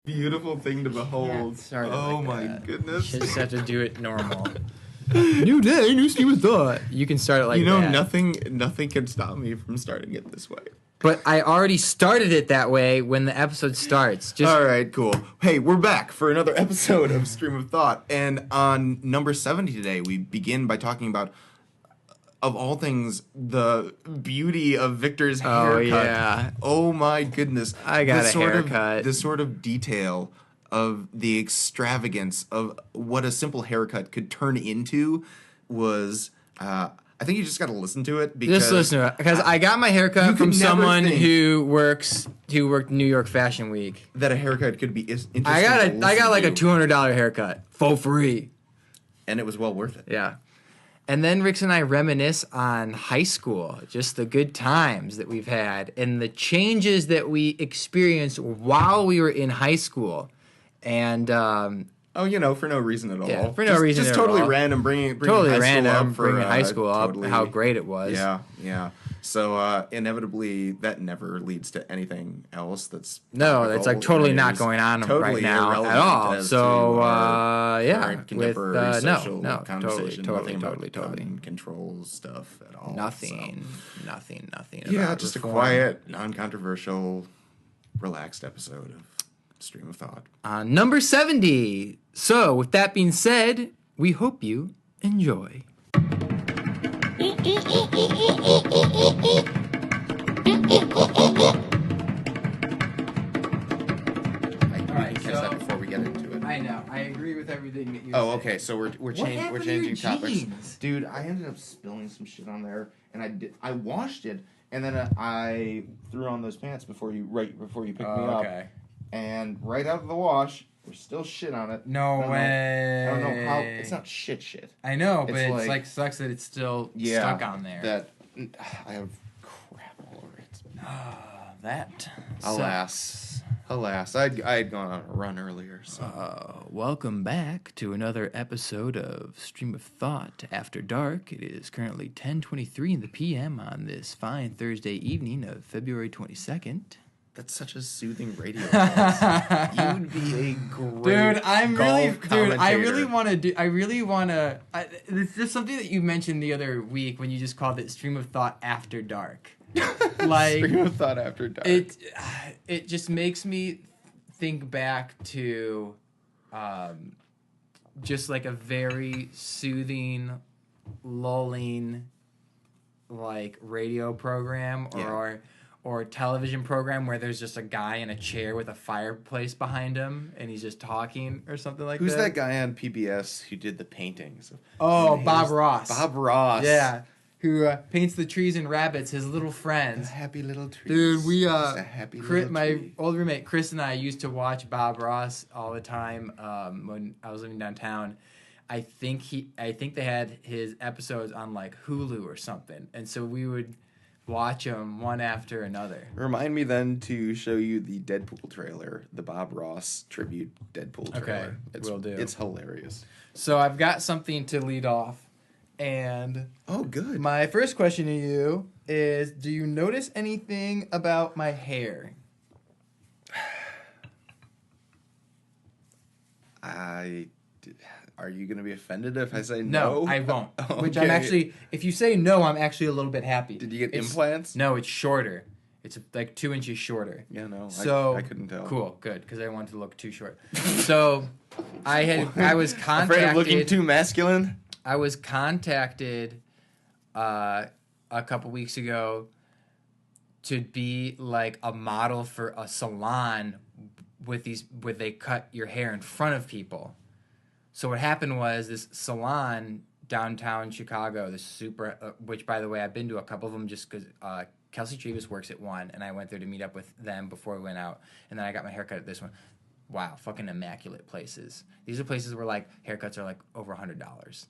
beautiful thing to behold. Oh my goodness. You just have to do it normal. New day, new stream of thought. You can start it like that. Nothing can stop me from starting it this way. But I already started it that way when the episode starts. All right, cool. Hey, we're back for another episode of Stream of Thought. And on number 70 today, we begin by talking about, of all things, the beauty of Victor's haircut. Oh, yeah. Oh, my goodness. I got a haircut. The sort of detail of the extravagance of what a simple haircut could turn into was... I think you just got to listen to it because... Just listen to it. Because I got my haircut from someone who worked New York Fashion Week. That a haircut could be interesting. I got like a $200 haircut for free. And it was well worth it. Yeah. And then Rix and I reminisce on high school, just the good times that we've had and the changes that we experienced while we were in high school. And... for no reason at all. Yeah, for no reason at all. Just totally random, bringing high school up for how great it was. Yeah. So inevitably, that never leads to anything else that's... No, that's like totally not going on right now at all. So, contemporary social conversation, totally. Control stuff at all. Nothing. Yeah, just reform. A quiet, non-controversial, relaxed episode of Stream of Thought. Number 70. So, with that being said, we hope you enjoy. I catch that before we get into it. I know. I agree with everything that you said. Oh, okay. So we're changing topics. Dude, I ended up spilling some shit on there, and I washed it, and then I threw on those pants before you picked me up. Okay. And right out of the wash, there's still shit on it. No way. I don't know how. It's not shit. I know, but it's like sucks that it's still stuck on there. That I have crap all over it. That. Alas. I had gone on a run earlier. So. Welcome back to another episode of Stream of Thought After Dark. It is currently 10:23 in the p.m. on this fine Thursday evening of February 22nd. That's such a soothing radio voice. You would be a great It's just something that you mentioned the other week when you just called it Stream of Thought After Dark. Like Stream of Thought After Dark. It just makes me think back to just like a very soothing, lulling like radio program or a television program where there's just a guy in a chair with a fireplace behind him and he's just talking or something like that. Who's that guy on PBS who did the paintings? Bob Ross. Bob Ross. Yeah. Who paints the trees and rabbits, his little friends. The happy little trees. Dude, my old roommate Chris and I used to watch Bob Ross all the time when I was living downtown. I think they had his episodes on like Hulu or something. And so we would watch them one after another. Remind me then to show you the Deadpool trailer, the Bob Ross tribute Deadpool trailer. Okay, will do. It's hilarious. So I've got something to lead off, and good. My first question to you is: do you notice anything about my hair? Are you going to be offended if I say no? No, I won't. Okay. Which I'm actually, if you say no, I'm actually a little bit happy.Id you get implants? No, it's shorter. It's like 2 inches shorter. Yeah, no, so, I couldn't tell. Cool, good, because I wanted to look too short. So, I was contacted. Afraid of looking too masculine? I was contacted a couple weeks ago to be like a model for a salon where they cut your hair in front of people. So what happened was this salon downtown Chicago, this super, which by the way I've been to a couple of them just because Kelsey Trevis works at one, and I went there to meet up with them before we went out, and then I got my haircut at this one. Wow, fucking immaculate places. These are places where like haircuts are like over $100.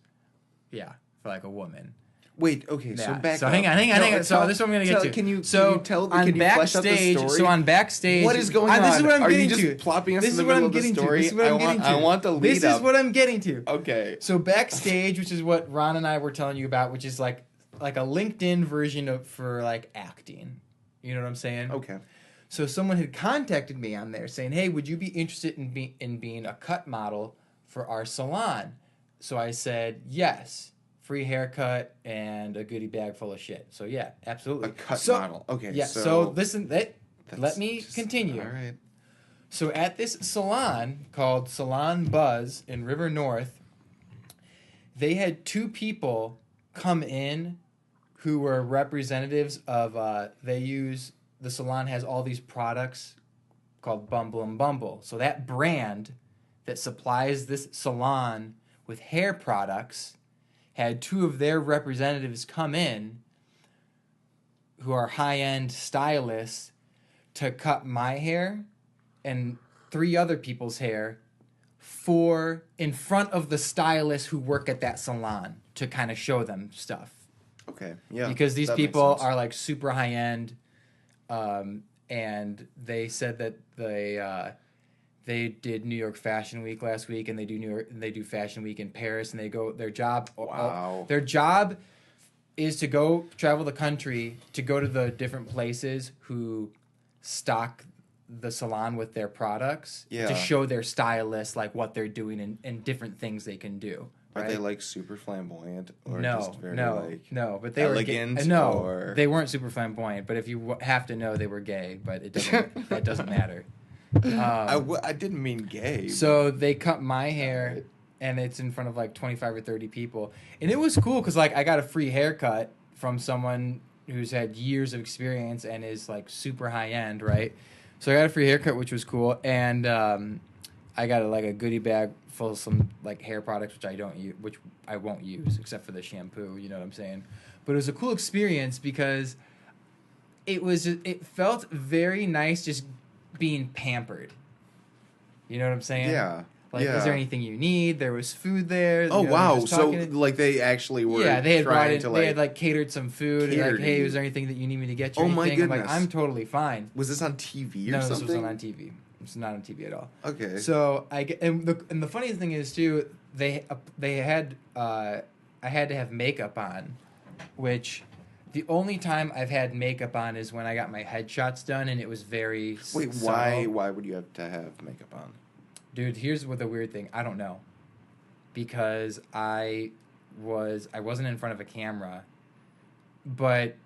Yeah, for like a woman. Wait, okay, yeah. So back so up. hang on. So this is what I'm going to get to. Can you flesh out the story? So on Backstage... What is going on? This is what I'm getting to. Are you just plopping us in the middle of the story? I want the lead up. This is what I'm getting to. Okay. So Backstage, which is what Ron and I were telling you about, which is like a LinkedIn version for like acting. You know what I'm saying? Okay. So someone had contacted me on there saying, "Hey, would you be interested in being a cut model for our salon?" So I said, "Yes, free haircut and a goodie bag full of shit." So yeah, absolutely. A cut model. Okay. Yeah. So listen, let me continue. All right. So at this salon called Salon Buzz in River North, they had 2 people come in who were representatives of, the salon has all these products called Bumble and Bumble. So that brand that supplies this salon with hair products had 2 of their representatives come in who are high-end stylists to cut my hair and 3 other people's hair in front of the stylists who work at that salon to kind of show them stuff. Okay, yeah. Because these people are like super high end, and they said that they did New York Fashion Week last week, and they do Fashion Week in Paris, and their job is to go travel the country to go to the different places who stock the salon with their products to show their stylists like what they're doing and different things they can do. Are they like super flamboyant or no, just very no, but they elegant? Or... they weren't super flamboyant. But if you have to know, they were gay. But it doesn't. That doesn't matter. I didn't mean gay. So they cut my hair, and it's in front of like 25 or 30 people, and it was cool because like I got a free haircut from someone who's had years of experience and is like super high end, right? So I got a free haircut, which was cool, and I got a goodie bag full of some like hair products, which I won't use except for the shampoo. You know what I'm saying? But it was a cool experience because it felt very nice just being pampered. You know what I'm saying? Yeah. Like, is there anything you need? There was food there. Oh, wow. So, like, they actually were they had catered some food. And like, hey, is there anything that you need me to get you? Oh, my goodness. I'm like, I'm totally fine. Was this on TV or something? No, this wasn't on TV. It's not on TV at all. Okay. So, the funniest thing is, too, they had, I had to have makeup on, which... The only time I've had makeup on is when I got my headshots done, and it was very... Wait, why would you have to have makeup on? Dude, here's what the weird thing. I don't know. Because I wasn't in front of a camera, but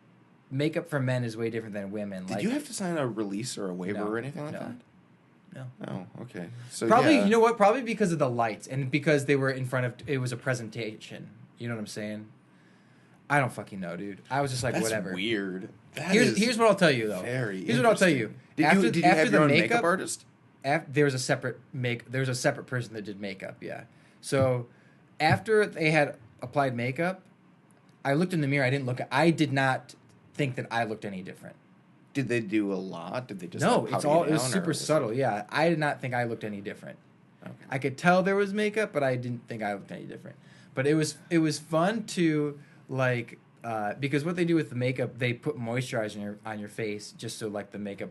makeup for men is way different than women. Did you have to sign a release or a waiver or anything like that? No. Oh, okay. So probably, you know what? Probably because of the lights, and because they were in front of... It was a presentation. You know what I'm saying? I don't fucking know, dude. I was just like, whatever. That's weird. Here's what I'll tell you, though. Here's what I'll tell you. Did you have your own makeup artist? There was a separate person that did makeup, yeah. So after they had applied makeup, I looked in the mirror. I did not think that I looked any different. Did they do a lot? Did they just no? It was super subtle. Yeah, I did not think I looked any different. Okay. I could tell there was makeup, but I didn't think I looked any different. But it was fun to. Like, because what they do with the makeup, they put moisturizer on your face just so like the makeup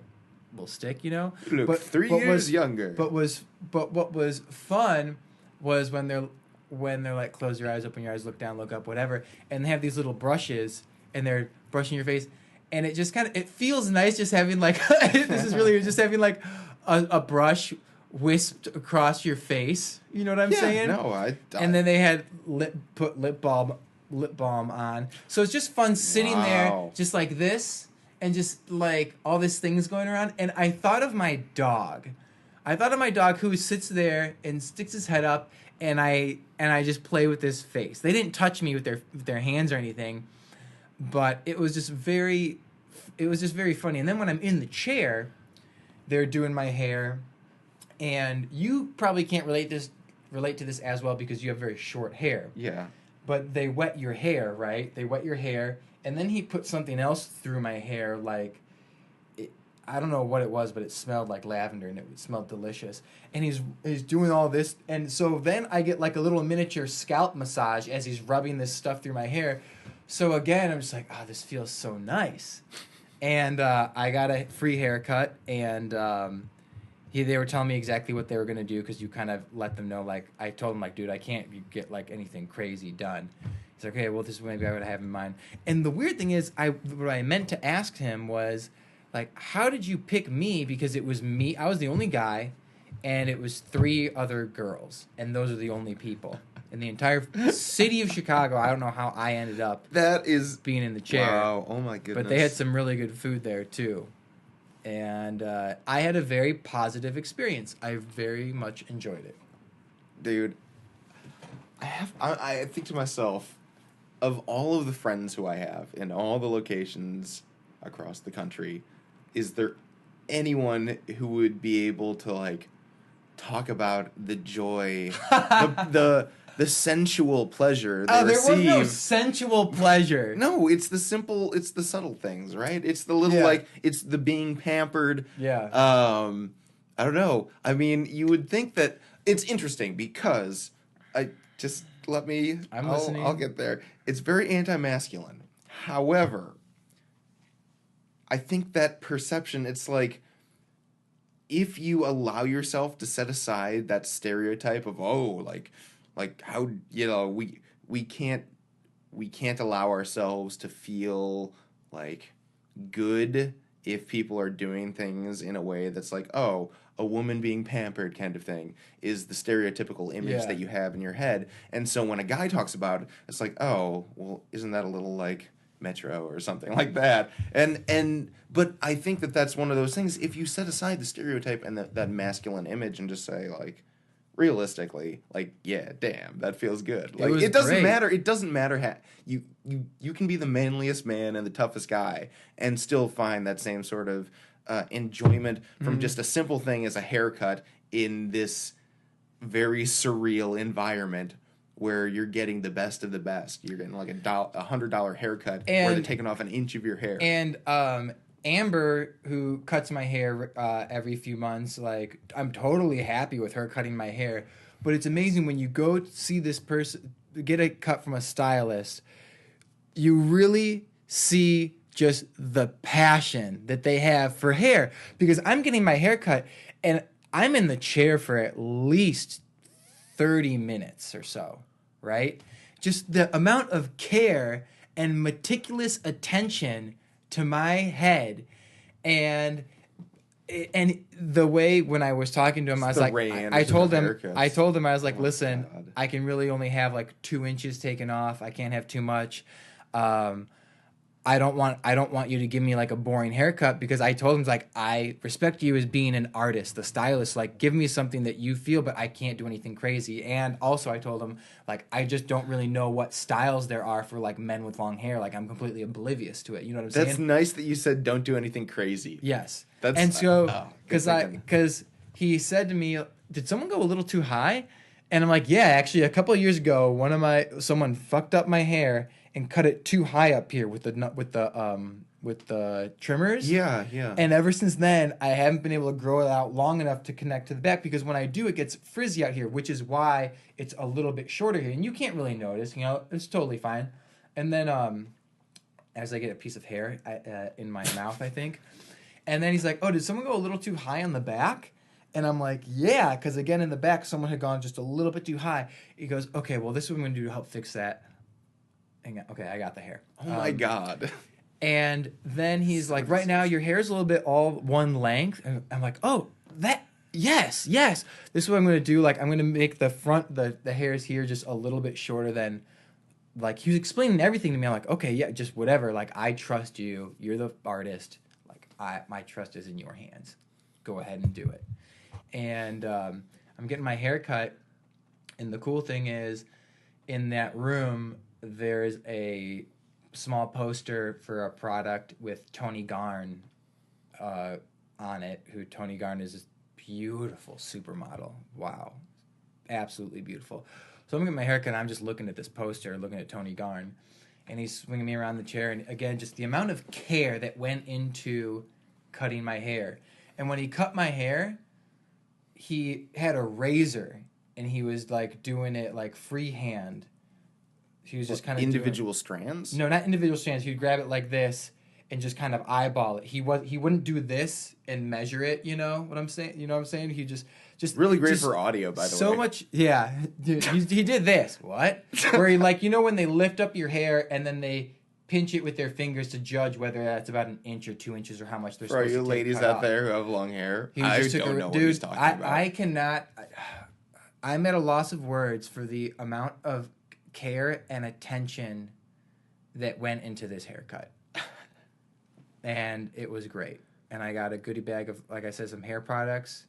will stick, you know. You look 3 years younger. But what was fun was when they're like, close your eyes, open your eyes, look down, look up, whatever, and they have these little brushes and they're brushing your face, and it just it feels nice just having like this is really just having like a brush wisped across your face. You know what I'm saying? No, And then they had put lip balm on, so it's just fun sitting there just like this and just like all this things going around. And I thought of my dog who sits there and sticks his head up, and I just play with his face. They didn't touch me with their hands or anything, but it was just very funny. And then when I'm in the chair, they're doing my hair, and you probably can't relate to this as well because you have very short hair. Yeah. But they wet your hair, right? They wet your hair, and then he put something else through my hair, like, I don't know what it was, but it smelled like lavender, and it smelled delicious. And he's doing all this, and so then I get like a little miniature scalp massage as he's rubbing this stuff through my hair. So again, I'm just like, this feels so nice. And I got a free haircut, and they were telling me exactly what they were going to do because you kind of let them know, like, I told them, like, dude, I can't get, like, anything crazy done. He's like, okay, well, this is maybe I would have in mind. And the weird thing is, what I meant to ask him was, like, how did you pick me? Because it was me. I was the only guy, and it was 3 other girls, and those are the only people in the entire city of Chicago. I don't know how I ended up being in the chair. Wow. Oh my goodness. But they had some really good food there too, and I had a very positive experience. I very much enjoyed it. Dude, I think to myself, of all of the friends who I have in all the locations across the country, is there anyone who would be able to like talk about the joy, the sensual pleasure they receive? There was no sensual pleasure. No, it's the subtle things, right? It's the little it's the being pampered. Yeah. I don't know. I mean, you would think that it's interesting because I'm listening. I'll get there. It's very anti-masculine. However, I think that perception, it's like, if you allow yourself to set aside that stereotype of, like how, we can't allow ourselves to feel like good if people are doing things in a way that's like, a woman being pampered kind of thing is the stereotypical image that you have in your head. And so when a guy talks about it, it's like, well, isn't that a little like Metro or something like that? But I think that that's one of those things, if you set aside the stereotype and that masculine image and just say, like, realistically, like, yeah, damn, that feels good. Like, it doesn't great. matter. It doesn't matter you can be the manliest man and the toughest guy and still find that same sort of enjoyment from just a simple thing as a haircut in this very surreal environment where you're getting the best of the best. You're getting like a $100 haircut where they're taking off an inch of your hair. And Amber, who cuts my hair every few months, like, I'm totally happy with her cutting my hair. But it's amazing when you go see this person get a cut from a stylist, you really see just the passion that they have for hair. Because I'm getting my hair cut and I'm in the chair for at least 30 minutes or so, right? Just the amount of care and meticulous attention to my head, and the way when I was talking to him, I was like, I told him, I was like, listen, God. I can really only have like 2 inches taken off. I can't have too much. I don't want you to give me like a boring haircut, because I told him, like, I respect you as being an artist, the stylist, like, give me something that you feel, but I can't do anything crazy. And also I told him, like, I just don't really know what styles there are for like men with long hair. Like, I'm completely oblivious to it. You know what I'm saying? That's nice that you said don't do anything crazy. Yes. Because he said to me, did someone go a little too high? And I'm like, yeah, actually a couple of years ago, someone fucked up my hair and cut it too high up here with the trimmers. Yeah. And ever since then, I haven't been able to grow it out long enough to connect to the back, because when I do, it gets frizzy out here, which is why it's a little bit shorter here. And you can't really notice, it's totally fine. And then as I get a piece of hair in my mouth, I think. And then he's like, oh, did someone go a little too high on the back? And I'm like, yeah, because again, in the back, someone had gone just a little bit too high. He goes, okay, well, this is what I'm going to do to help fix that. Okay, I got the hair. Oh my God. And then he's like, right now your hair's a little bit all one length. And I'm like, yes. This is what I'm going to do. Like, I'm going to make the front, the hairs here just a little bit shorter than, like, he was explaining everything to me. I'm like, okay, yeah, just whatever. Like, I trust you. You're the artist. Like, my trust is in your hands. Go ahead and do it. And I'm getting my hair cut. And the cool thing is, in that room, there's a small poster for a product with Toni Garrn on it. Toni Garrn is this beautiful supermodel. Wow. Absolutely beautiful. So I'm getting my haircut, and I'm just looking at this poster, looking at Toni Garrn. And he's swinging me around the chair. And again, just the amount of care that went into cutting my hair. And when he cut my hair, he had a razor, and he was like doing it like freehand. He was just kind of individual strands? No, not individual strands. He'd grab it like this and just kind of eyeball it. He wouldn't do this and measure it. You know what I'm saying? He just really great for audio, by the way. So much, yeah. Dude, he did this. What? Where he, like, when they lift up your hair and then they pinch it with their fingers to judge whether that's about an inch or 2 inches or how much they're For supposed to you ladies cut out off. there who have long hair, I don't know what he's talking about. I cannot. I'm at a loss of words for the amount of care and attention that went into this haircut. And it was great. And I got a goodie bag of, like I said, some hair products,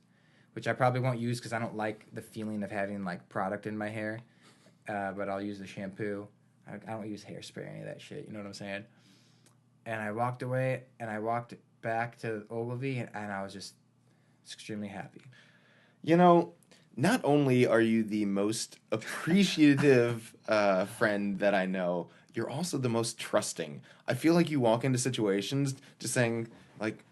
which I probably won't use because I don't like the feeling of having like product in my hair. But I'll use the shampoo. I don't use hairspray or any of that shit. You know what I'm saying? And I walked away and I walked back to Ogilvy and I was just extremely happy. You know, not only are you the most appreciative friend that I know, you're also the most trusting. I feel like you walk into situations just saying, like,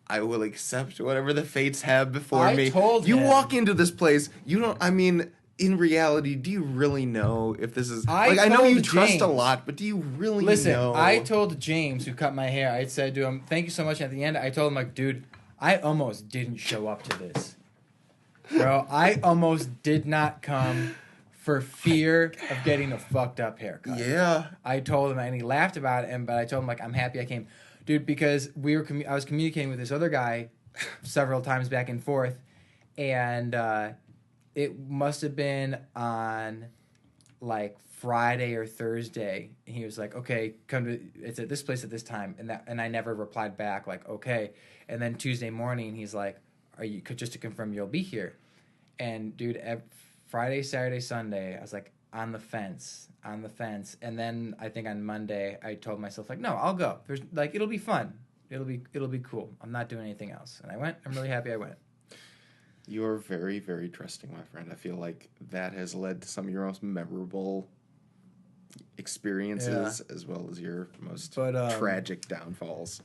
I will accept whatever the fates have before me. I told you him. walk into this place, you don't, I mean, in reality, do you really know if this is... I know you trust a lot, but do you really know? Listen, I told James, who cut my hair, I said to him, thank you so much. At the end, I told him, like, dude, I almost didn't show up to this. Bro, I almost did not come for fear of getting a fucked up haircut. Yeah. I told him, and he laughed about it, but I told him, like, I'm happy I came. Dude, because I was communicating with this other guy several times back and forth, and it must have been on, like, Friday or Thursday. And he was like, okay, it's at this place at this time. And I never replied back, like, okay. And then Tuesday morning, he's like, just to confirm you'll be here. And, dude, Friday, Saturday, Sunday, I was like, on the fence. And then I think on Monday, I told myself, like, no, I'll go. It'll be fun. It'll be cool. I'm not doing anything else. And I went. I'm really happy I went. You're very, very trusting, my friend. I feel like that has led to some of your most memorable experiences as well as your most tragic downfalls.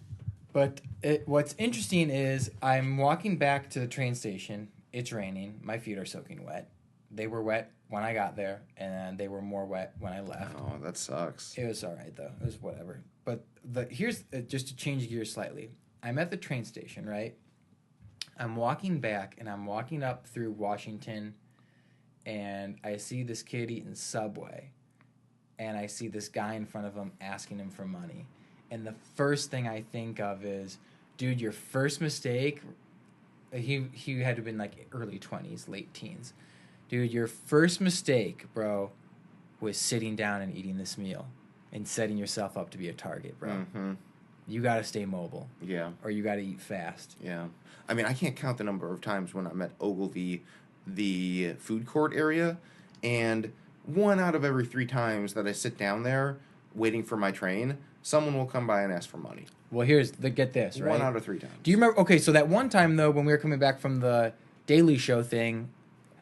But what's interesting is I'm walking back to the train station. It's raining. My feet are soaking wet. They were wet when I got there, and they were more wet when I left. Oh, that sucks. It was all right, though. It was whatever. But here's, just to change gears slightly. I'm at the train station, right? I'm walking back, and I'm walking up through Washington, and I see this kid eating Subway, and I see this guy in front of him asking him for money. And the first thing I think of is, dude, your first mistake, he had to have been like early 20s, late teens. Dude, your first mistake, bro, was sitting down and eating this meal and setting yourself up to be a target, bro. Mm-hmm. You got to stay mobile. Yeah. Or you got to eat fast. Yeah. I mean, I can't count the number of times when I'm at Ogilvy, the food court area, and 1 out of every 3 times that I sit down there waiting for my train, someone will come by and ask for money. Well, get this, right? 1 out of 3 times. Do you remember? Okay, so that one time, though, when we were coming back from the Daily Show thing,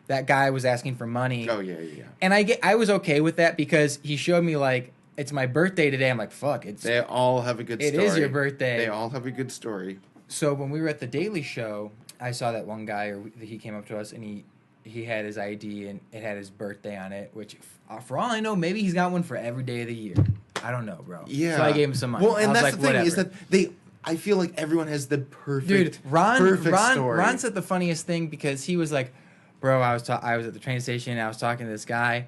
that guy was asking for money. Oh, yeah. And I was okay with that because he showed me, like, it's my birthday today. I'm like, fuck. They all have a good story. It is your birthday. They all have a good story. So when we were at the Daily Show, I saw that one guy, he came up to us, and he had his ID, and it had his birthday on it, which, for all I know, maybe he's got one for every day of the year. I don't know, bro. Yeah. So I gave him some money. Well, and that's like, the thing, whatever. is that I feel like everyone has the perfect, dude, perfect story. Ron said the funniest thing because he was like, bro, I was at the train station, and I was talking to this guy,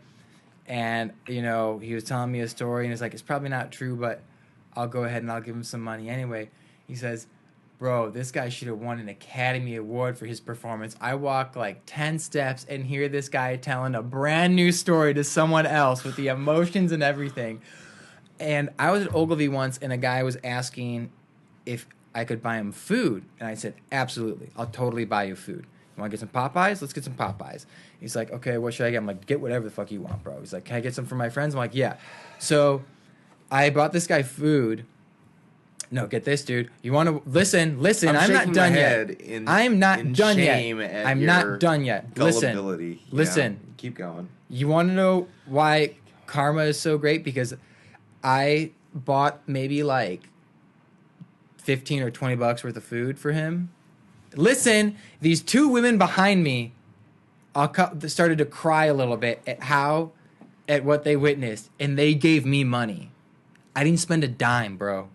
and, you know, he was telling me a story, and he's like, it's probably not true, but I'll go ahead and I'll give him some money anyway. He says, bro, this guy should have won an Academy Award for his performance. I walk like 10 steps and hear this guy telling a brand new story to someone else with the emotions and everything. And I was at Ogilvy once, and a guy was asking if I could buy him food. And I said, absolutely. I'll totally buy you food. You want to get some Popeyes? Let's get some Popeyes. He's like, okay, what should I get? I'm like, get whatever the fuck you want, bro. He's like, can I get some for my friends? I'm like, yeah. So I bought this guy food. No, get this, dude. You want to listen? I'm not done yet. I'm not done yet. I'm not done yet. Listen. Keep going. You want to know why karma is so great? Because I bought maybe like 15 or 20 bucks worth of food for him. Listen, these 2 women behind me started to cry a little bit at what they witnessed, and they gave me money. I didn't spend a dime, bro.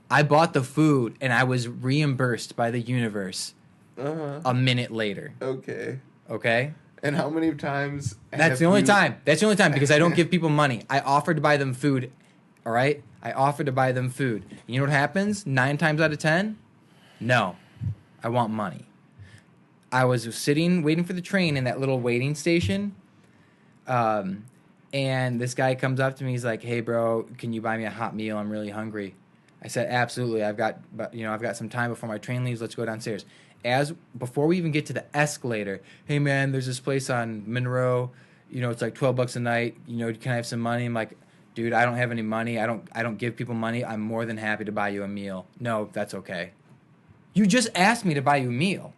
I bought the food, and I was reimbursed by the universe a minute later. Okay? And how many times? That's the only time. That's the only time, because I don't give people money. I offered to buy them food All right? I offer to buy them food. You know what happens 9 times out of 10? No. I want money. I was sitting, waiting for the train in that little waiting station. And this guy comes up to me. He's like, "Hey, bro, can you buy me a hot meal? I'm really hungry." I said, "Absolutely. I've got some time before my train leaves. Let's go downstairs." Before we even get to the escalator, "Hey, man, there's this place on Monroe. It's like $12 a night. Can I have some money?" I'm like, "Dude, I don't have any money. I don't give people money. I'm more than happy to buy you a meal." "No, that's okay." "You just asked me to buy you a meal."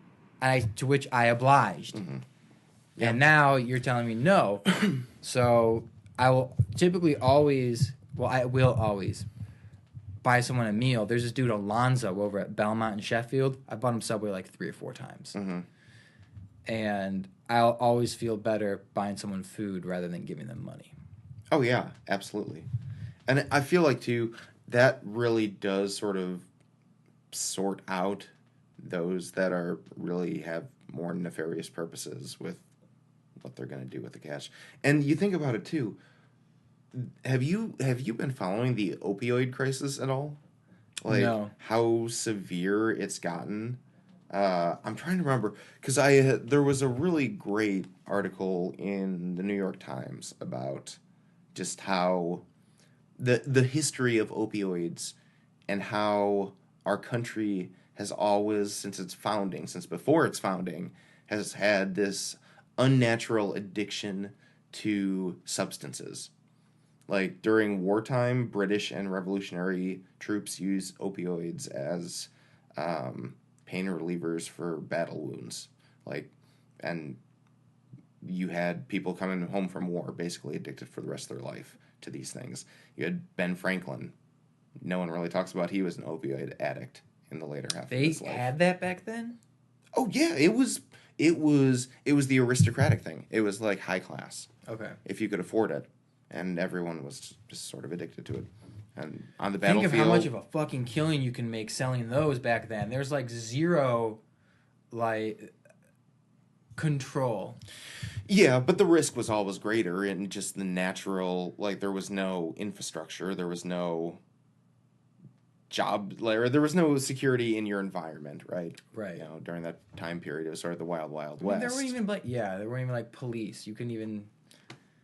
To which I obliged. Mm-hmm. Yeah. And now you're telling me no. So I will typically always buy someone a meal. There's this dude Alonzo over at Belmont in Sheffield. I bought him Subway like 3 or 4 times. Mm-hmm. And I'll always feel better buying someone food rather than giving them money. Oh, yeah, absolutely. And I feel like, too, that really does sort of sort out those that really have more nefarious purposes with what they're going to do with the cash. And you think about it, too. Have you been following the opioid crisis at all? Like, no. How severe it's gotten? I'm trying to remember, because there was a really great article in the New York Times about just how the history of opioids and how our country has always, since before its founding, has had this unnatural addiction to substances. Like, during wartime, British and revolutionary troops used opioids as pain relievers for battle wounds. And you had people coming home from war basically addicted for the rest of their life to these things. You had Ben Franklin. No one really talks about he was an opioid addict in the later half of his life. They had that back then? Oh, yeah. It was the aristocratic thing. It was like high class. Okay. If you could afford it. And everyone was just sort of addicted to it. And on the battlefield... Think of how much of a fucking killing you can make selling those back then. There's like zero, control. Yeah, but the risk was always greater in just the natural... there was no infrastructure. There was no job... there was no security in your environment, right? Right. During that time period, it was sort of the wild, wild west. There weren't even, police. You couldn't even...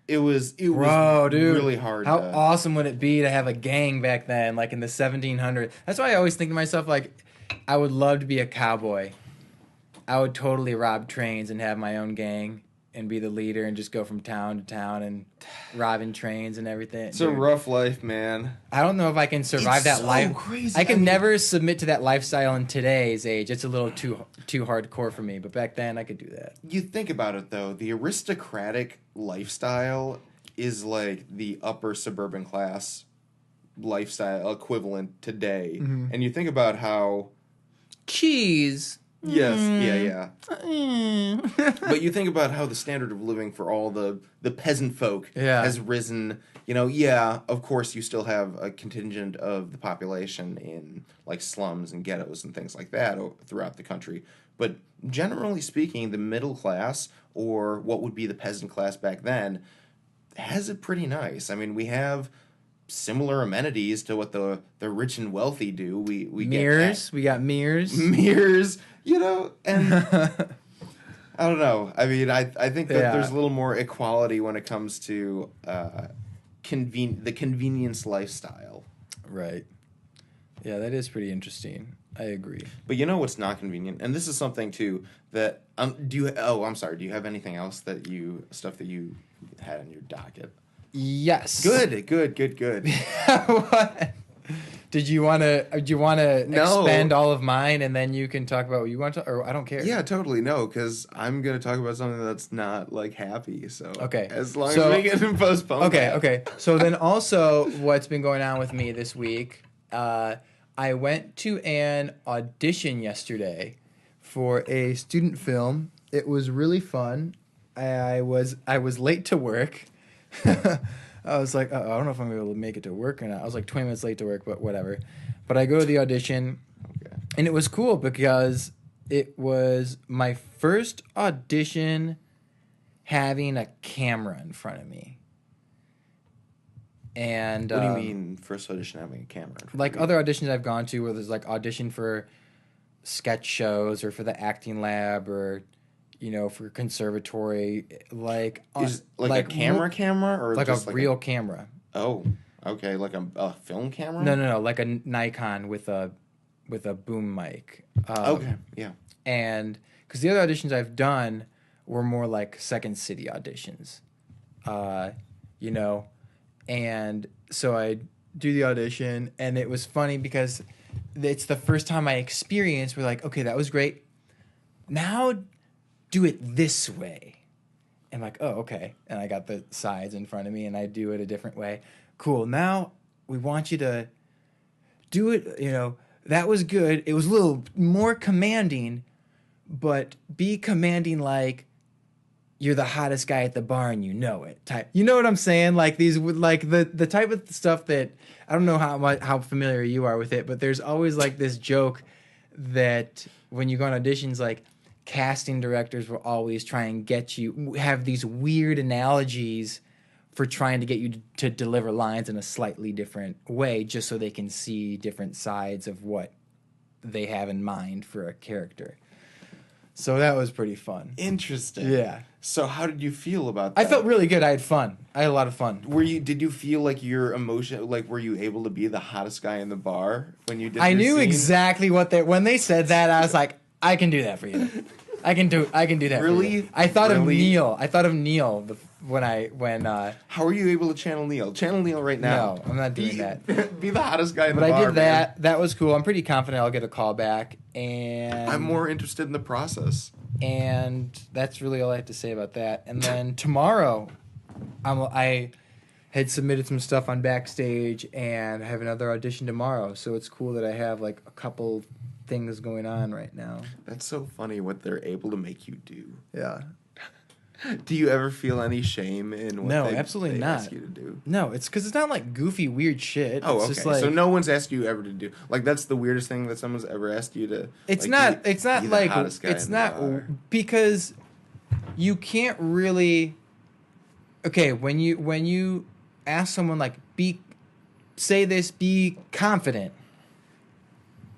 It was dude, really hard. How awesome would it be to have a gang back then, in the 1700s? That's why I always think to myself, I would love to be a cowboy. I would totally rob trains and have my own gang and be the leader and just go from town to town and robbing trains and everything. It's a rough life, man. I don't know if I can survive that life. Crazy. I can never submit to that lifestyle in today's age. It's a little too hardcore for me, but back then I could do that. You think about it, though. The aristocratic lifestyle is like the upper suburban class lifestyle equivalent today. Mm-hmm. And you think about how... Cheese... Yes, yeah. But you think about how the standard of living for all the peasant folk has risen. Of course you still have a contingent of the population in slums and ghettos and things like that throughout the country. But generally speaking, the middle class, or what would be the peasant class back then, has it pretty nice. I mean, we have similar amenities to what the rich and wealthy do. We mirrors. We got mirrors. Mirrors. And I don't know. I mean, I think that there's a little more equality when it comes to the convenience lifestyle. Right. Yeah, that is pretty interesting. I agree. But you know what's not convenient? And this is something, too, that... I'm sorry. Do you have anything else stuff that you had on your docket? Yes. Good. What? Did you want to expend all of mine and then you can talk about what you want to, or I don't care. Yeah, totally. No, because I'm going to talk about something that's not happy. So okay, as long as we can postpone. Okay. So then also what's been going on with me this week, I went to an audition yesterday for a student film. It was really fun. I was late to work. I was like, I don't know if I'm going to be able to make it to work or not. I was 20 minutes late to work, but whatever. But I go to the audition, and it was cool because it was my first audition having a camera in front of me. And what do you mean first audition having a camera? Like other auditions I've gone to where there's like audition for sketch shows or for the acting lab or for conservatory, like is like a camera or like just a real camera. Oh, okay, like a film camera? No, like a Nikon with a boom mic. Okay, yeah. And because the other auditions I've done were more like Second City auditions, and so I do the audition, and it was funny because it's the first time I experienced. We're like, okay, that was great. Now do it this way. And I'm like, oh, okay. And I got the sides in front of me, and I do it a different way. Cool. Now we want you to do it, that was good. It was a little more commanding, but be commanding like you're the hottest guy at the bar and you know it type. You know what I'm saying? Like these, like the type of stuff that I don't know how familiar you are with it, but there's always like this joke that when you go on auditions, like casting directors will always try and get you have these weird analogies for trying to get you to deliver lines in a slightly different way, just so they can see different sides of what they have in mind for a character. So that was pretty fun. Interesting. Yeah. So how did you feel about that? I felt really good. I had fun. I had a lot of fun. Did you feel like your emotion, like were you able to be the hottest guy in the bar when you did I knew scene? exactly when they said that, I was like, I can do that for you. I can do that. Really? For you. I thought of Neil. When How are you able to channel Neil? Channel Neil right now. No, I'm not doing that. Be the hottest guy in the bar. But I did that. Man. That was cool. I'm pretty confident I'll get a call back, and I'm more interested in the process. And that's really all I have to say about that. And then tomorrow, I had submitted some stuff on Backstage, and I have another audition tomorrow. So it's cool that I have like a couple things going on right now. That's so funny what they're able to make you do. Yeah. Do you ever feel any shame in what they absolutely not. ask you to do? No, it's because it's not like goofy, weird shit. Oh, it's okay. Just like, so no one's asked you ever to do like that's the weirdest thing that someone's ever asked you to. It's like, not. Be, it's not be like. It's not because you can't really. Okay, when you ask someone like be confident.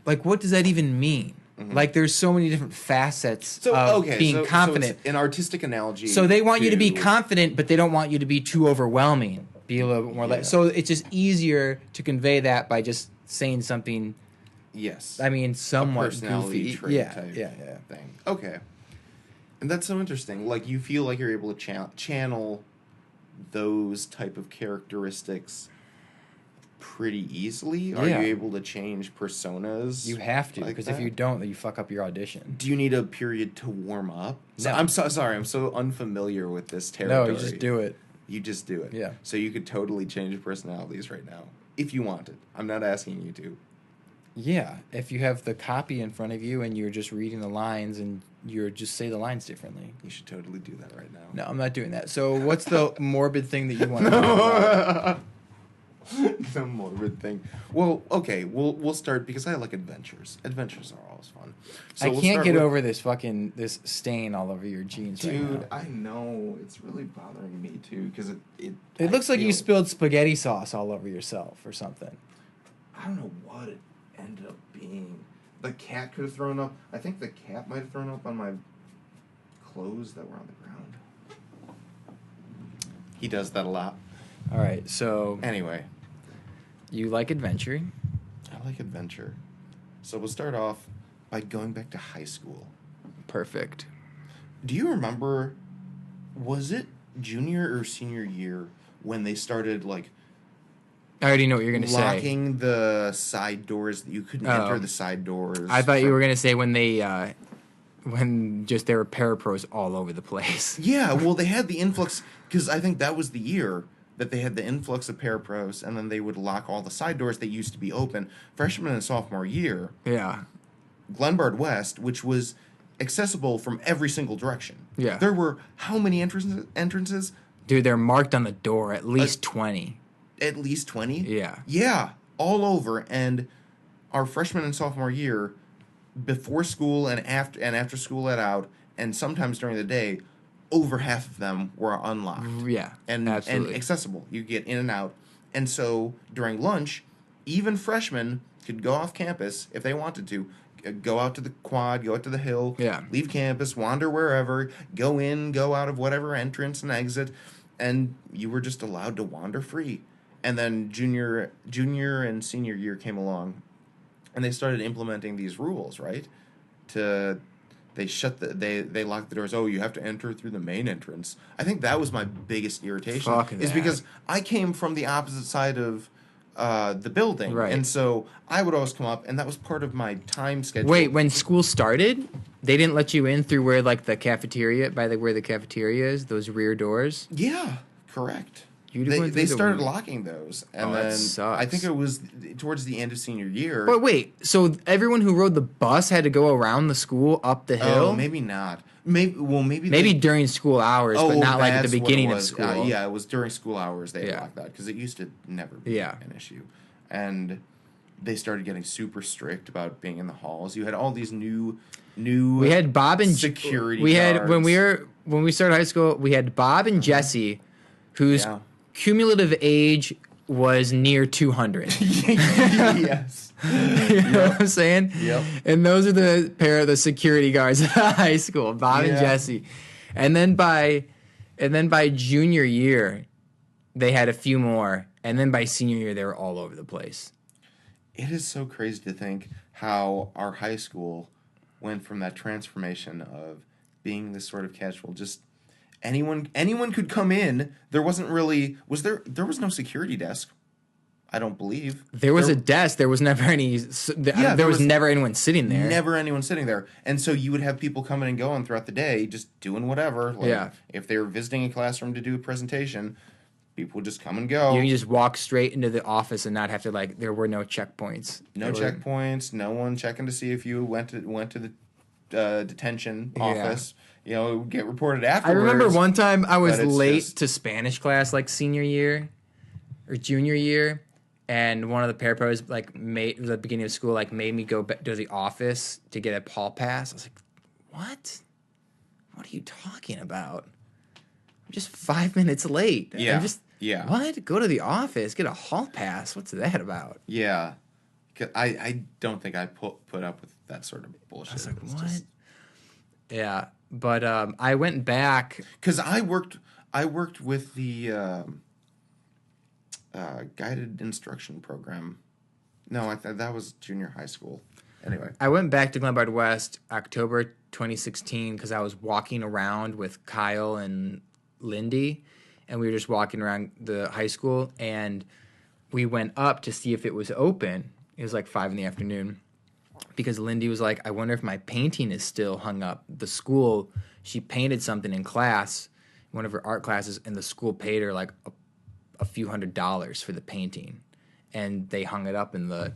Like, what does that even mean? Mm-hmm. Like, there's so many different facets of being confident. So it's an artistic analogy. So they want you to be confident, but they don't want you to be too overwhelming. Be a little bit more so it's just easier to convey that by just saying something. Yes. I mean, somewhat personality goofy. Trait type thing. Okay. And that's so interesting. Like, you feel like you're able to channel those type of characteristics pretty easily? Are you able to change personas? You have to, because if you don't, then you fuck up your audition. Do you need a period to warm up? No. I'm so sorry. I'm so unfamiliar with this territory. No, you just do it. You just do it. Yeah. So you could totally change personalities right now if you wanted. I'm not asking you to. Yeah, if you have the copy in front of you and you're just reading the lines and you're just say the lines differently. You should totally do that right now. No, I'm not doing that. So what's the morbid thing that you want to talk about? The morbid thing. Well, okay, we'll start because I like adventures. Adventures are always fun. So I can't get over this stain all over your jeans right now. Dude, I know. It's really bothering me too because it looks like you spilled spaghetti sauce all over yourself or something. I don't know what it ended up being. The cat could have thrown up. I think the cat might have thrown up on my clothes that were on the ground. He does that a lot. All right, so anyway, you like adventure? I like adventure. So we'll start off by going back to high school. Perfect. Do you remember, was it junior or senior year when they started, like, I already know what you're going to say. Locking the side doors, that you couldn't enter the side doors. I thought you were going to say when they, when just there were parapros all over the place. Yeah, well, they had the influx, because I think that was the year that they had the influx of parapros, and then they would lock all the side doors that used to be open. Freshman and sophomore year. Yeah. Glenbard West, which was accessible from every single direction. Yeah. There were how many entrances? Dude, they're marked on the door, at least 20. At least 20? Yeah. Yeah, all over. And our freshman and sophomore year, before school and after school let out, and sometimes during the day, over half of them were unlocked. Yeah, and absolutely. And accessible. You get in and out. And so during lunch, even freshmen could go off campus if they wanted to. Go out to the quad, go out to the hill, leave campus, wander wherever, go in, go out of whatever entrance and exit, and you were just allowed to wander free. And then junior and senior year came along, and they started implementing these rules, right? They locked the doors. Oh, you have to enter through the main entrance. I think that was my biggest irritation. Because I came from the opposite side of the building, right. And so I would always come up, and that was part of my time schedule. Wait, when school started, they didn't let you in through where like the cafeteria, where the cafeteria is, those rear doors? Yeah, correct. They started locking those, and then sucks. I think it was towards the end of senior year. But wait, so everyone who rode the bus had to go around the school up the hill? Oh, maybe not. Maybe during school hours, but not like at the beginning of school. Yeah, it was during school hours they locked that because it used to never be an issue, and they started getting super strict about being in the halls. You had all these new. We had Bob and security. We guards. had when we started high school. We had Bob and Jesse, whose cumulative age was near 200. Yes. You know what I'm saying? Yep. And those are the pair of the security guards at high school, Bob and Jesse. And then by junior year, they had a few more. And then by senior year, they were all over the place. It is so crazy to think how our high school went from that transformation of being this sort of casual, just anyone could come in. There wasn't really there was no security desk. I don't believe there was a desk. There was never any. There was never anyone sitting there. Never anyone sitting there, and so you would have people coming and going throughout the day, just doing whatever. Like, if they were visiting a classroom to do a presentation, people would just come and go. You can just walk straight into the office and not have to there were no checkpoints. No checkpoints. No one checking to see if you went to the detention office. You know, it would get reported afterwards. I remember one time I was late to Spanish class, like senior year or junior year. And one of the parapros, at the beginning of school, made me go to the office to get a hall pass. I was like, what? What are you talking about? I'm just 5 minutes late. Yeah. What? Go to the office, get a hall pass. What's that about? Yeah. I don't think I put up with that sort of bullshit. I was like, what? Yeah. But I went back. Because I worked with the... guided instruction program. No, that was junior high school. Anyway. I went back to Glenbard West October 2016 because I was walking around with Kyle and Lindy, and we were just walking around the high school, and we went up to see if it was open. It was 5 p.m. because Lindy was like, I wonder if my painting is still hung up. The school, she painted something in class, one of her art classes, and the school paid her a few $100s for the painting, and they hung it up in the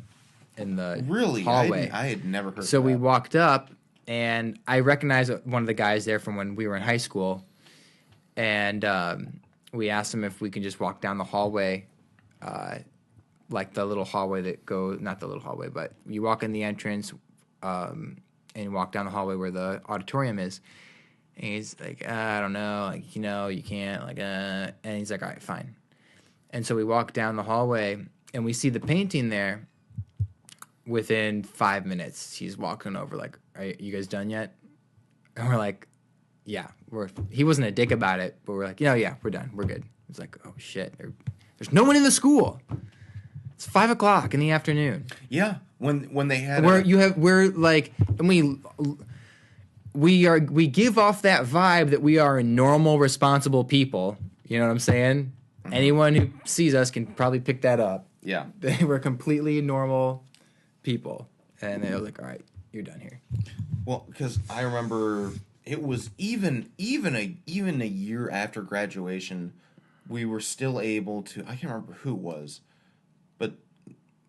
hallway. I had never heard. So of that. We walked up, and I recognized one of the guys there from when we were in high school, and we asked him if we could just walk down the hallway, the little hallway that not the little hallway, but you walk in the entrance, and you walk down the hallway where the auditorium is. And he's like, I don't know, you can't, and he's like, all right, fine. And so we walk down the hallway, and we see the painting there. Within 5 minutes, he's walking over, are you guys done yet? And we're like, yeah. He wasn't a dick about it, but we're like, yeah, we're done. We're good. It's like, oh, shit. There's no one in the school. It's 5 o'clock in the afternoon. Yeah, when they had... We give off that vibe that we are normal, responsible people. You know what I'm saying? Mm-hmm. Anyone who sees us can probably pick that up. Yeah. They were completely normal people. And they were like, all right, you're done here. Well, because I remember it was even a year after graduation, we were still able to... I can't remember who it was, but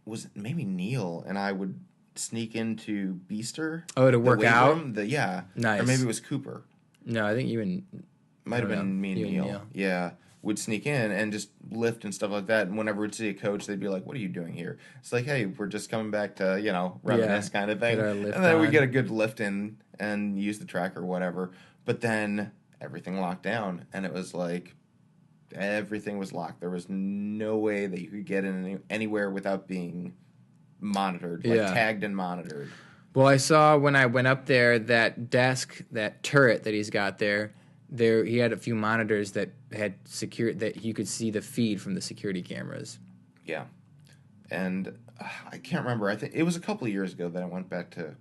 was it maybe Neil and I would sneak into Beaster? Oh, to work out? Nice. Or maybe it was Cooper. No, I think you and... Might have been me and Neil. Yeah. Would sneak in and just lift and stuff like that. And whenever we'd see a coach, they'd be like, what are you doing here? It's like, hey, we're just coming back to, reminisce kind of thing. And then we get a good lift in and use the track or whatever. But then everything locked down. And it was like, Everything was locked. There was no way that you could get in anywhere without being monitored, tagged and monitored. Well, I saw when I went up there, that desk, that turret that he's got there, he had a few monitors that had that you could see the feed from the security cameras. Yeah. And I can't remember. I think it was a couple of years ago that I went back to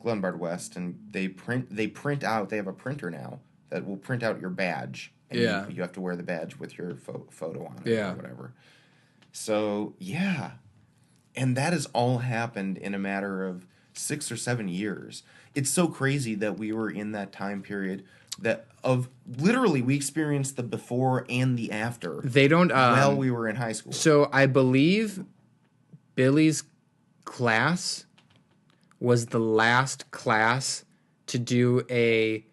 Glenbard West, and they print out. They have a printer now that will print out your badge. And you have to wear the badge with your photo on it or whatever. So, yeah. And that has all happened in a matter of 6 or 7 years. It's so crazy that we were in that time period that of literally we experienced the before and the after. They don't while we were in high school. So I believe Billy's class was the last class to do a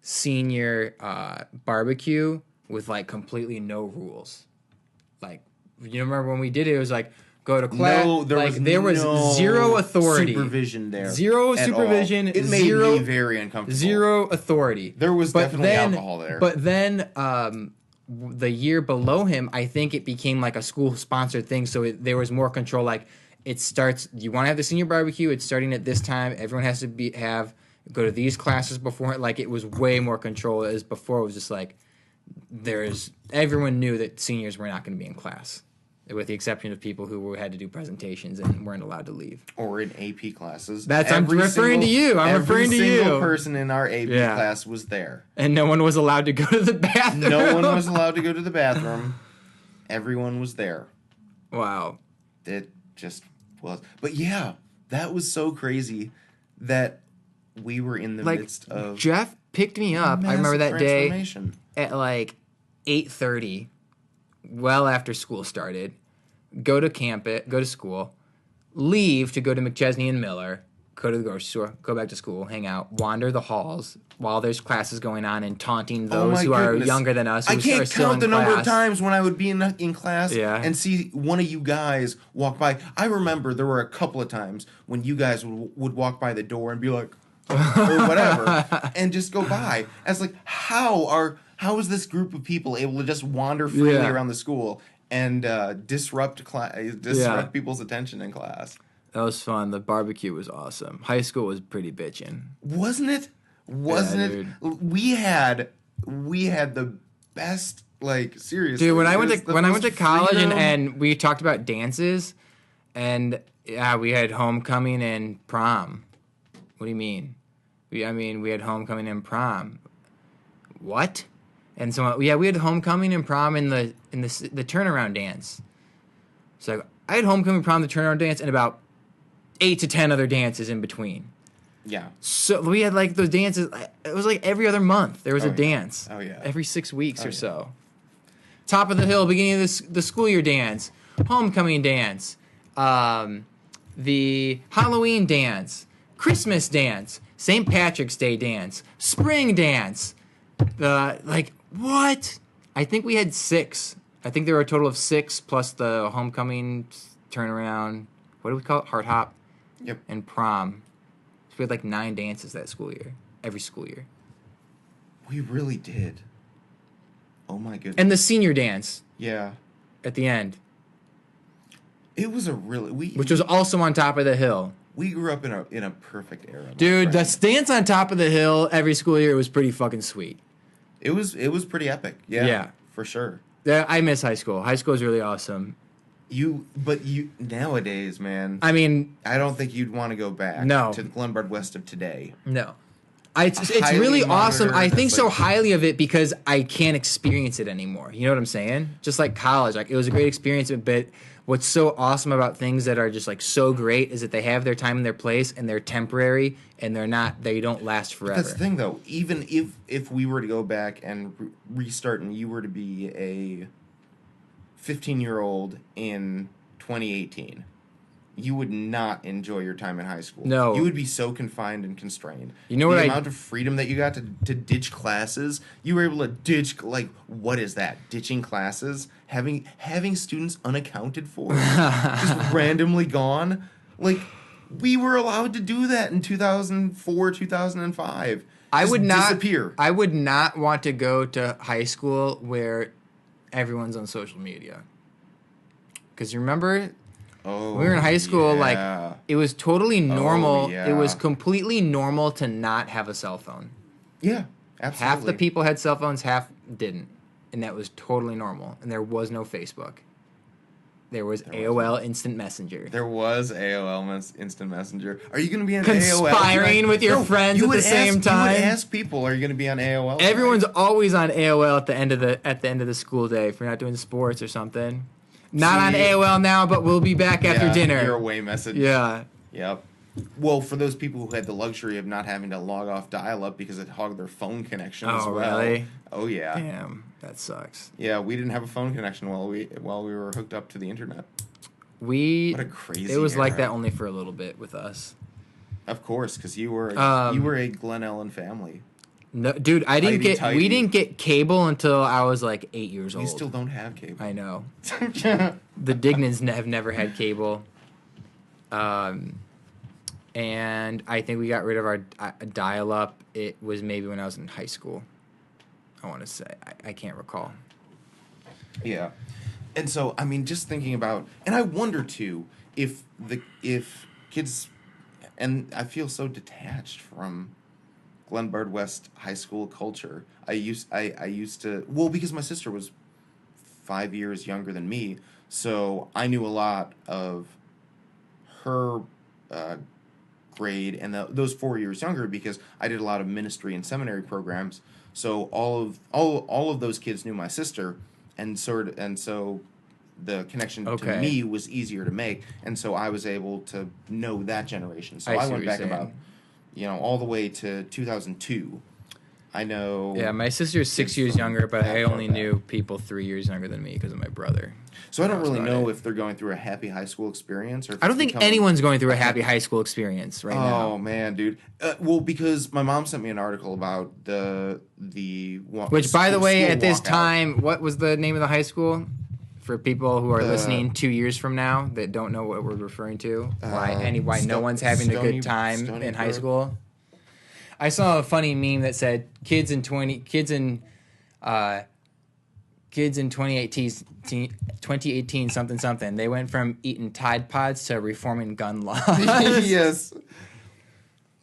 senior barbecue with like completely no rules. Like, you remember when we did it? It was like, go to class. No, there was no zero authority. Supervision there. Zero supervision. It made me very uncomfortable. Zero authority. There was definitely alcohol there. But then the year below him, I think it became like a school-sponsored thing, so there was more control. Like, it starts, you want to have the senior barbecue, it's starting at this time. Everyone has to go to these classes before. Like, it was way more control. As before, it was just like, everyone knew that seniors were not going to be in class, with the exception of people who had to do presentations and weren't allowed to leave. Or in AP classes. I'm referring to you. Every single person in our AP class was there. And no one was allowed to go to the bathroom. No one was allowed to go to the bathroom. Everyone was there. Wow. It just was. But yeah, that was so crazy that we were in the midst of Jeff picked me up. I remember that day at like 8:30, well after school started. Go to school, leave to go to McChesney and Miller, go to the grocery store, go back to school, hang out, wander the halls while there's classes going on and taunting those who are younger than us. I can't count the number of times when I would be in class and see one of you guys walk by. I remember there were a couple of times when you guys would walk by the door and be like, or whatever, and just go by. I was like, how is this group of people able to just wander freely around the school and disrupt people's attention in class? That was fun. The barbecue was awesome. High school was pretty bitchin'. Wasn't it? Dude. We had the best, like, seriously. Dude, when I went to college and we talked about dances, and we had homecoming and prom. What do you mean? We had homecoming and prom. What? And so we had homecoming and prom in the turnaround dance. So I had homecoming, prom, the turnaround dance, and about 8 to 10 other dances in between. Yeah. So we had like those dances. It was like every other month there was a dance. Oh yeah. Every 6 weeks or so. Top of the hill, beginning of the school year dance, homecoming dance, the Halloween dance, Christmas dance, St. Patrick's Day dance, spring dance. What? I think we had 6. I think there were a total of 6 plus the homecoming, turnaround. What do we call it? Heart hop. Yep. And prom. So we had like 9 dances that school year. Every school year. We really did. Oh my goodness. And the senior dance. Yeah. At the end. It was which was also on top of the hill. We grew up in a perfect era. Dude, the dance on top of the hill every school year was pretty fucking sweet. It was pretty epic. Yeah. Yeah. For sure. Yeah, I miss high school. High school is really awesome. But nowadays, man. I mean, I don't think you'd want to go back to Glenbard West of today. No. It's really awesome. I think so highly of it because I can't experience it anymore. You know what I'm saying? Just like college. Like, it was a great experience, but what's so awesome about things that are just like so great is that they have their time and their place and they're temporary and they don't last forever. But that's the thing, though. Even if we were to go back and restart and you were to be a 15-year-old in 2018, you would not enjoy your time in high school. No. You would be so confined and constrained. You know the amount of freedom that you got to ditch classes, you were able to ditch, like, what is that? Ditching classes? Having students unaccounted for? Just randomly gone? Like, we were allowed to do that in 2004, 2005. I would not disappear. I would not want to go to high school where everyone's on social media. Because you remember, when we were in high school, like, it was totally normal. Yeah. It was completely normal to not have a cell phone. Yeah, absolutely. Half the people had cell phones, half didn't. And that was totally normal. And there was no Facebook. There was AOL Instant Messenger. There was AOL Instant Messenger. Are you going to be on Conspiring AOL? with your friends at the same time? You would ask people, are you going to be on AOL? Everyone's always on AOL at the end of the school day if you're not doing sports or something. Not on AOL now, but we'll be back after dinner. Your away message. Yeah. Yep. Well, for those people who had the luxury of not having to log off dial-up because it hogged their phone connection as well. Really? Oh, yeah. Damn, that sucks. Yeah, we didn't have a phone connection while we were hooked up to the internet. What a crazy It was era. like that only for a little bit with us. Of course, because you were a Glen Ellen family. No, dude, we didn't get cable until I was like 8 years old. We still don't have cable. I know. The Dignans have never had cable. And I think we got rid of our dial-up. It was maybe when I was in high school. I want to say. I can't recall. Yeah. And so, I mean, just thinking about... And I wonder, too, if kids... And I feel so detached from Glenbard West high school culture. I used to... Well, because my sister was 5 years younger than me, so I knew a lot of her... grade and those 4 years younger because I did a lot of ministry and seminary programs. So all of those kids knew my sister, and so the connection to me was easier to make, and so I was able to know that generation. So I went back about, all the way to 2002. I know. Yeah, my sister's 6 years younger, but I only knew people 3 years younger than me because of my brother. So I don't really know if they're going through a happy high school experience, or if I don't think anyone's going through a happy high school experience right now. Oh man, dude. Well, because my mom sent me an article about which, by the way, at this time, what was the name of the high school? For people who are listening 2 years from now that don't know what we're referring to, why no one's having a good time in high school. I saw a funny meme that said kids in 2018 something. They went from eating Tide Pods to reforming gun laws. Yes.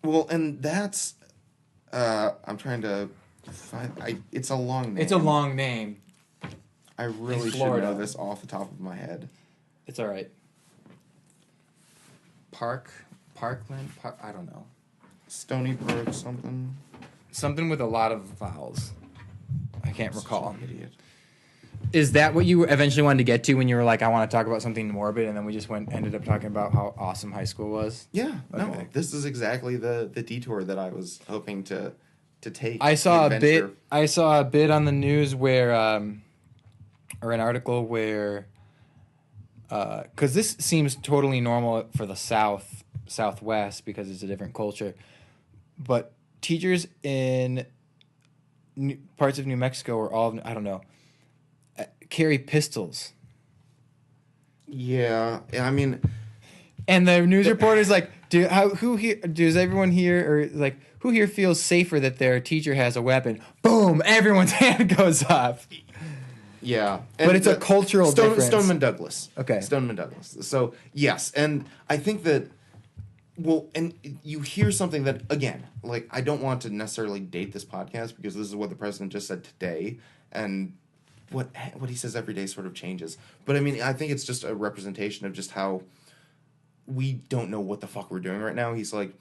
Well, and that's I'm trying to find. It's a long name. It's a long name. I really should know this off the top of my head. It's all right. Parkland. I don't know. Stony Brook, something. Something with a lot of vowels. I can't recall. Idiot. Is that what you eventually wanted to get to when you were like, I want to talk about something morbid, and then we just ended up talking about how awesome high school was? Yeah. Okay. No, this is exactly the detour that I was hoping to take. I saw a bit on the news where, or an article where, because this seems totally normal for the Southwest because it's a different culture. But teachers in parts of New Mexico or I don't know, carry pistols. Yeah, I mean, and the news reporter's like, does everyone here, or like, who here feels safer that their teacher has a weapon? Boom! Everyone's hand goes up. Yeah, but it's a cultural difference. Stoneman Douglas. Okay. Stoneman Douglas. So yes, and I think that. Well, and you hear something that, again, like, I don't want to necessarily date this podcast because this is what the president just said today, and what he says every day sort of changes. But, I mean, I think it's just a representation of just how we don't know what the fuck we're doing right now. He's like,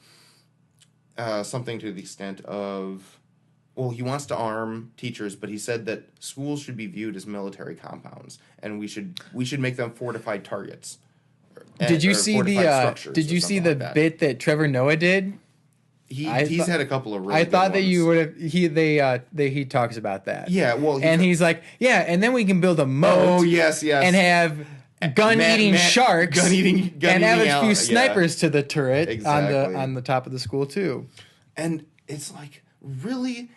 something to the extent of, well, he wants to arm teachers, but he said that schools should be viewed as military compounds, and we should make them fortified targets. Did you see the bit that Trevor Noah did? He's had a couple of really I thought good that ones. you would have he talks about that. Yeah, well, he's like, yeah, and then we can build a moat. Oh, yes. And have gun-eating sharks and have a few snipers to the turret on the top of the school too. And it's like, really,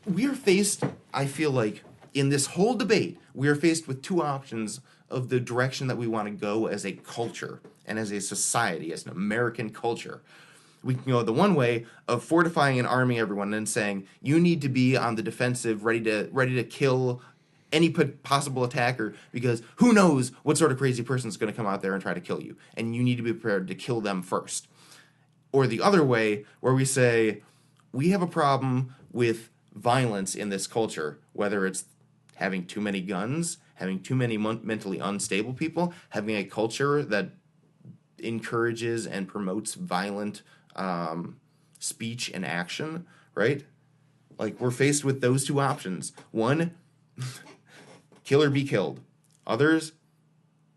we are faced, I feel like, in this whole debate, we are faced with two options of the direction that we want to go as a culture and as a society, as an American culture. We can go the one way of fortifying and arming everyone and saying, you need to be on the defensive, ready to kill any possible attacker, because who knows what sort of crazy person is going to come out there and try to kill you, and you need to be prepared to kill them first. Or the other way, where we say, we have a problem with violence in this culture, whether it's having too many guns, having too many mentally unstable people, having a culture that encourages and promotes violent speech and action, right? Like, we're faced with those two options. One, kill or be killed. Others,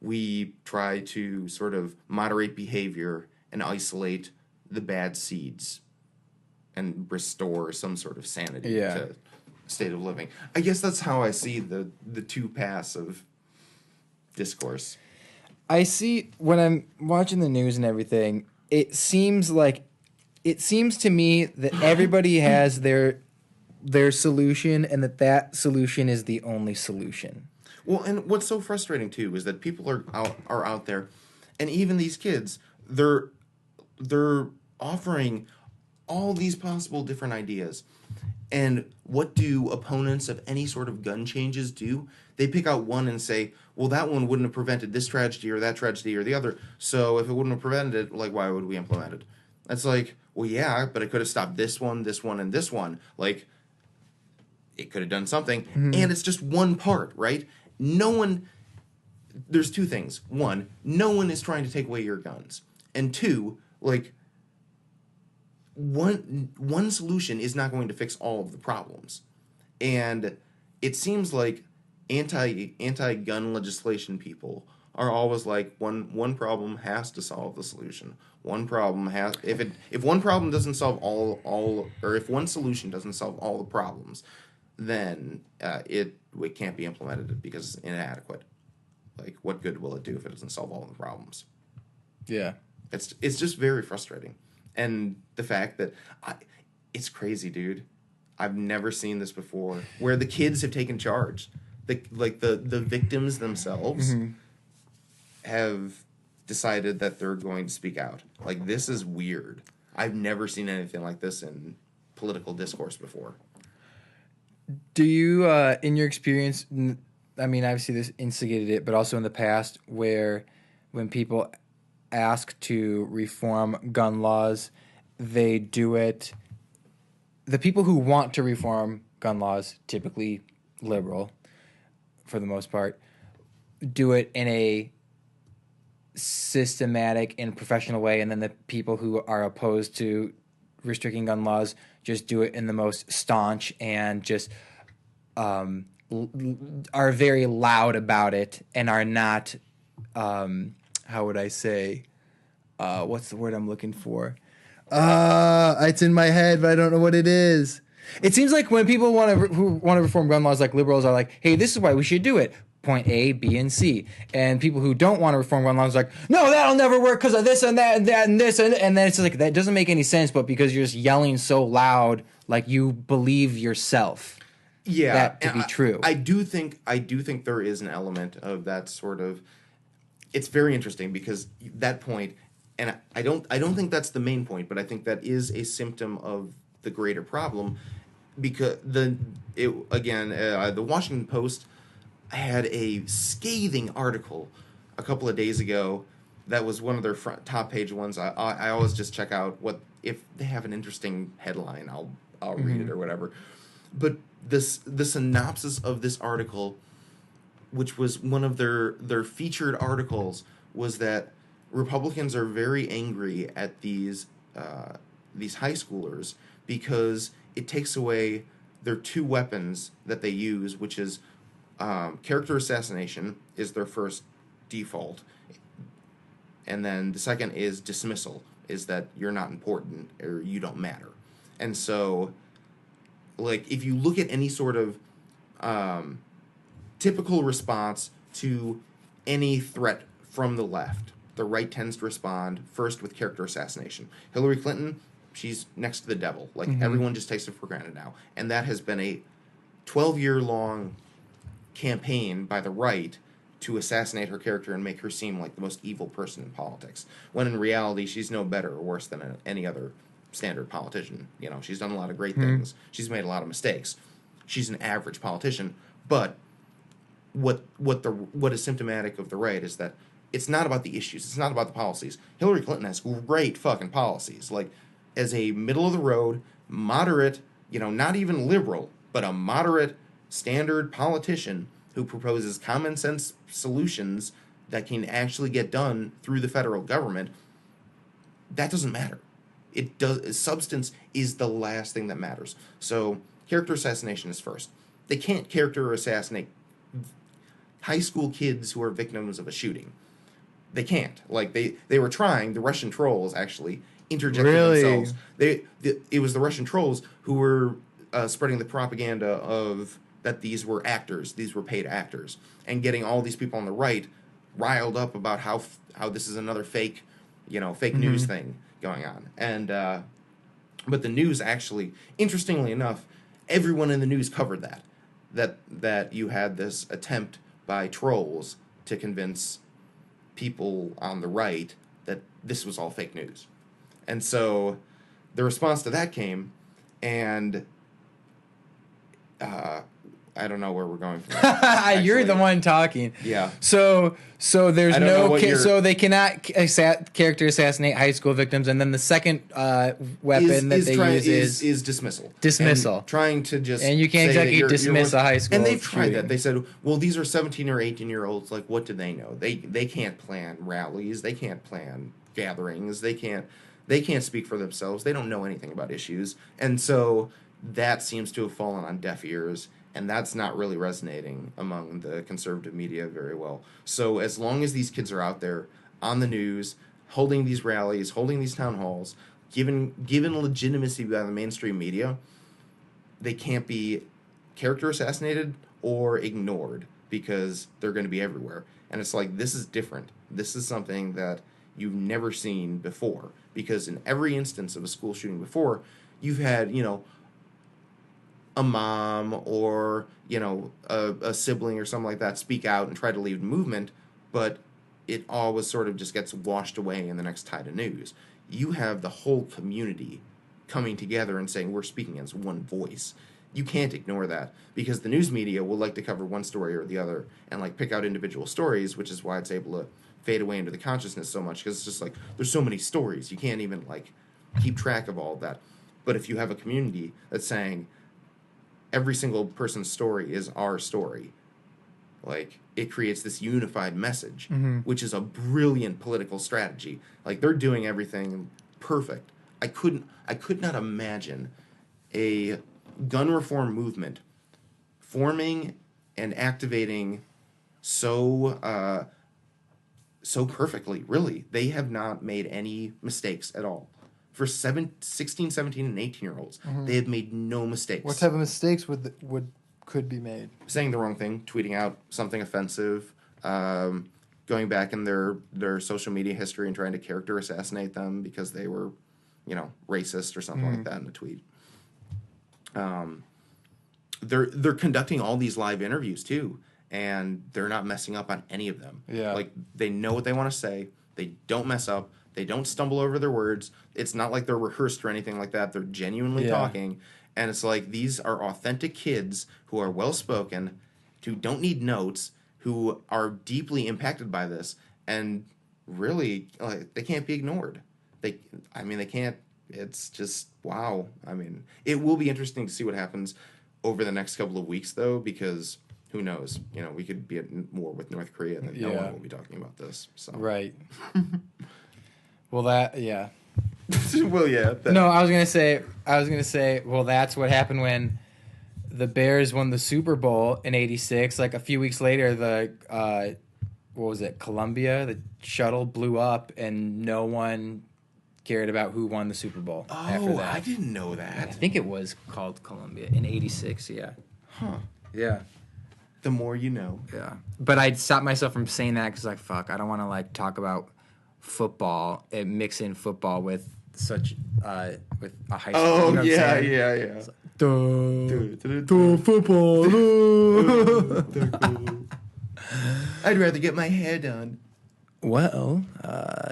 we try to sort of moderate behavior and isolate the bad seeds and restore some sort of sanity to state of living. I guess that's how I see the two paths of discourse. I see, when I'm watching the news and everything, it seems to me that everybody has their solution, and that solution is the only solution. Well, and what's so frustrating too is that people are out there, and even these kids, they're offering all these possible different ideas. And what do opponents of any sort of gun changes do? They pick out one and say, well, that one wouldn't have prevented this tragedy or that tragedy or the other. So if it wouldn't have prevented it, like, why would we implement it? That's like, well, yeah, but it could have stopped this one, and this one. Like, it could have done something. Mm-hmm. And it's just one part, right? There's two things. One, no one is trying to take away your guns. And two, like, one solution is not going to fix all of the problems. And it seems like anti-gun legislation people are always like, one problem has to solve the solution. One problem has, if one problem doesn't solve all, or if one solution doesn't solve all the problems, then it can't be implemented because it's inadequate. Like, what good will it do if it doesn't solve all the problems? Yeah. It's just very frustrating. And the fact that it's crazy, dude. I've never seen this before, where the kids have taken charge. The victims themselves have decided that they're going to speak out. Like, this is weird. I've never seen anything like this in political discourse before. Do you, in your experience, I mean, obviously this instigated it, but also in the past, where when people ask to reform gun laws, they do it. The people who want to reform gun laws, typically liberal for the most part, do it in a systematic and professional way, and then the people who are opposed to restricting gun laws just do it in the most staunch and just are very loud about it and are not, how would I say, what's the word I'm looking for? It's in my head, but I don't know what it is. It seems like when people who want to reform gun laws, like liberals, are like, hey, this is why we should do it. Point A, B, and C. And people who don't want to reform gun laws are like, no, that'll never work because of this and that and that and this. And then it's like, that doesn't make any sense, but because you're just yelling so loud, like you believe yourself. Yeah, that to be true. I do think there is an element of that sort of. It's very interesting because that point, and I don't think that's the main point, but I think that is a symptom of the greater problem, because the Washington Post had a scathing article a couple of days ago that was one of their top page ones. I always just check out what, if they have an interesting headline, I'll read it or whatever. But the synopsis of this article, which was one of their featured articles, was that Republicans are very angry at these high schoolers because it takes away their two weapons that they use, which is character assassination is their first default, and then the second is dismissal, is that you're not important or you don't matter. And so, like, if you look at any sort of typical response to any threat from the left, the right tends to respond first with character assassination. Hillary Clinton, she's next to the devil. Like, everyone just takes it for granted now. And that has been a 12-year-long campaign by the right to assassinate her character and make her seem like the most evil person in politics, when in reality she's no better or worse than any other standard politician. You know, she's done a lot of great things. She's made a lot of mistakes. She's an average politician, but what is symptomatic of the right is that it's not about the issues. It's not about the policies. Hillary Clinton has great fucking policies. Like, as a middle of the road, moderate, not even liberal, but a moderate standard politician who proposes common sense solutions that can actually get done through the federal government, that doesn't matter. Substance is the last thing that matters. So character assassination is first. They can't character assassinate high school kids who are victims of a shooting. They can't. Like, they were trying. The Russian trolls actually interjected themselves. It was the Russian trolls who were spreading the propaganda of that these were actors, these were paid actors, and getting all these people on the right riled up about how this is another fake news thing going on. And but the news actually, interestingly enough, everyone in the news covered that you had this attempt by trolls to convince people on the right that this was all fake news. And so the response to that came, and I don't know where we're going from that. You're the one talking. Yeah. So there's so they cannot character assassinate high school victims, and then the second weapon they use is dismissal. Dismissal. And trying to just and you can't exactly dismiss a high school. And they've tried that. They said, well, these are 17 or 18-year-olds. Like, what do they know? They can't plan rallies. They can't plan gatherings. They can't speak for themselves. They don't know anything about issues, and so that seems to have fallen on deaf ears. And that's not really resonating among the conservative media very well. So as long as these kids are out there on the news, holding these rallies, holding these town halls, given legitimacy by the mainstream media, they can't be character assassinated or ignored because they're going to be everywhere. And it's like, this is different. This is something that you've never seen before. Because in every instance of a school shooting before, you've had, a mom or, a sibling or something like that speak out and try to lead movement, but it always sort of just gets washed away in the next tide of news. You have the whole community coming together and saying, we're speaking as one voice. You can't ignore that because the news media will like to cover one story or the other and pick out individual stories, which is why it's able to fade away into the consciousness so much because it's just there's so many stories. You can't even keep track of all of that. But if you have a community that's saying, every single person's story is our story, it creates this unified message, which is a brilliant political strategy. They're doing everything perfect. I could not imagine a gun reform movement forming and activating so perfectly. Really, they have not made any mistakes at all. For 16, 17, and 18-year-olds, they have made no mistakes. What type of mistakes could be made? Saying the wrong thing, tweeting out something offensive, going back in their social media history and trying to character assassinate them because they were, racist or something like that in a tweet. They're conducting all these live interviews too, and they're not messing up on any of them. Yeah. They know what they want to say. They don't mess up. They don't stumble over their words. It's not like they're rehearsed or anything like that. They're genuinely talking. And it's these are authentic kids who are well-spoken, who don't need notes, who are deeply impacted by this. And really, they can't be ignored. They can't. It's just, wow. It will be interesting to see what happens over the next couple of weeks, though, because who knows? We could be at war with North Korea, and then no one will be talking about this. So. Right. Well, yeah. Well, yeah. No, I was gonna say. Well, that's what happened when the Bears won the Super Bowl in '86. A few weeks later, the what was it? Columbia, the shuttle blew up, and no one cared about who won the Super Bowl. After that. I didn't know that. I think it was called Columbia in '86. Yeah. Huh. Yeah. The more you know. Yeah. But I'd stop myself from saying that because fuck, I don't want to talk about football and mix in football with such with a high school. Oh, you know yeah. Football. I'd rather get my hair done. Well,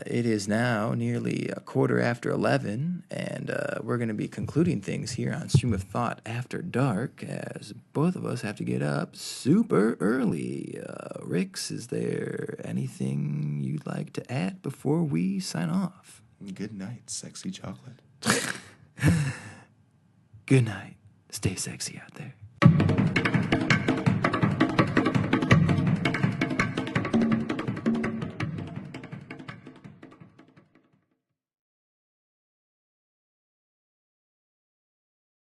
it is now nearly 11:15, and we're going to be concluding things here on Stream of Thought After Dark, as both of us have to get up super early. Rix, is there anything you'd like to add before we sign off? Good night, sexy chocolate. Good night. Stay sexy out there.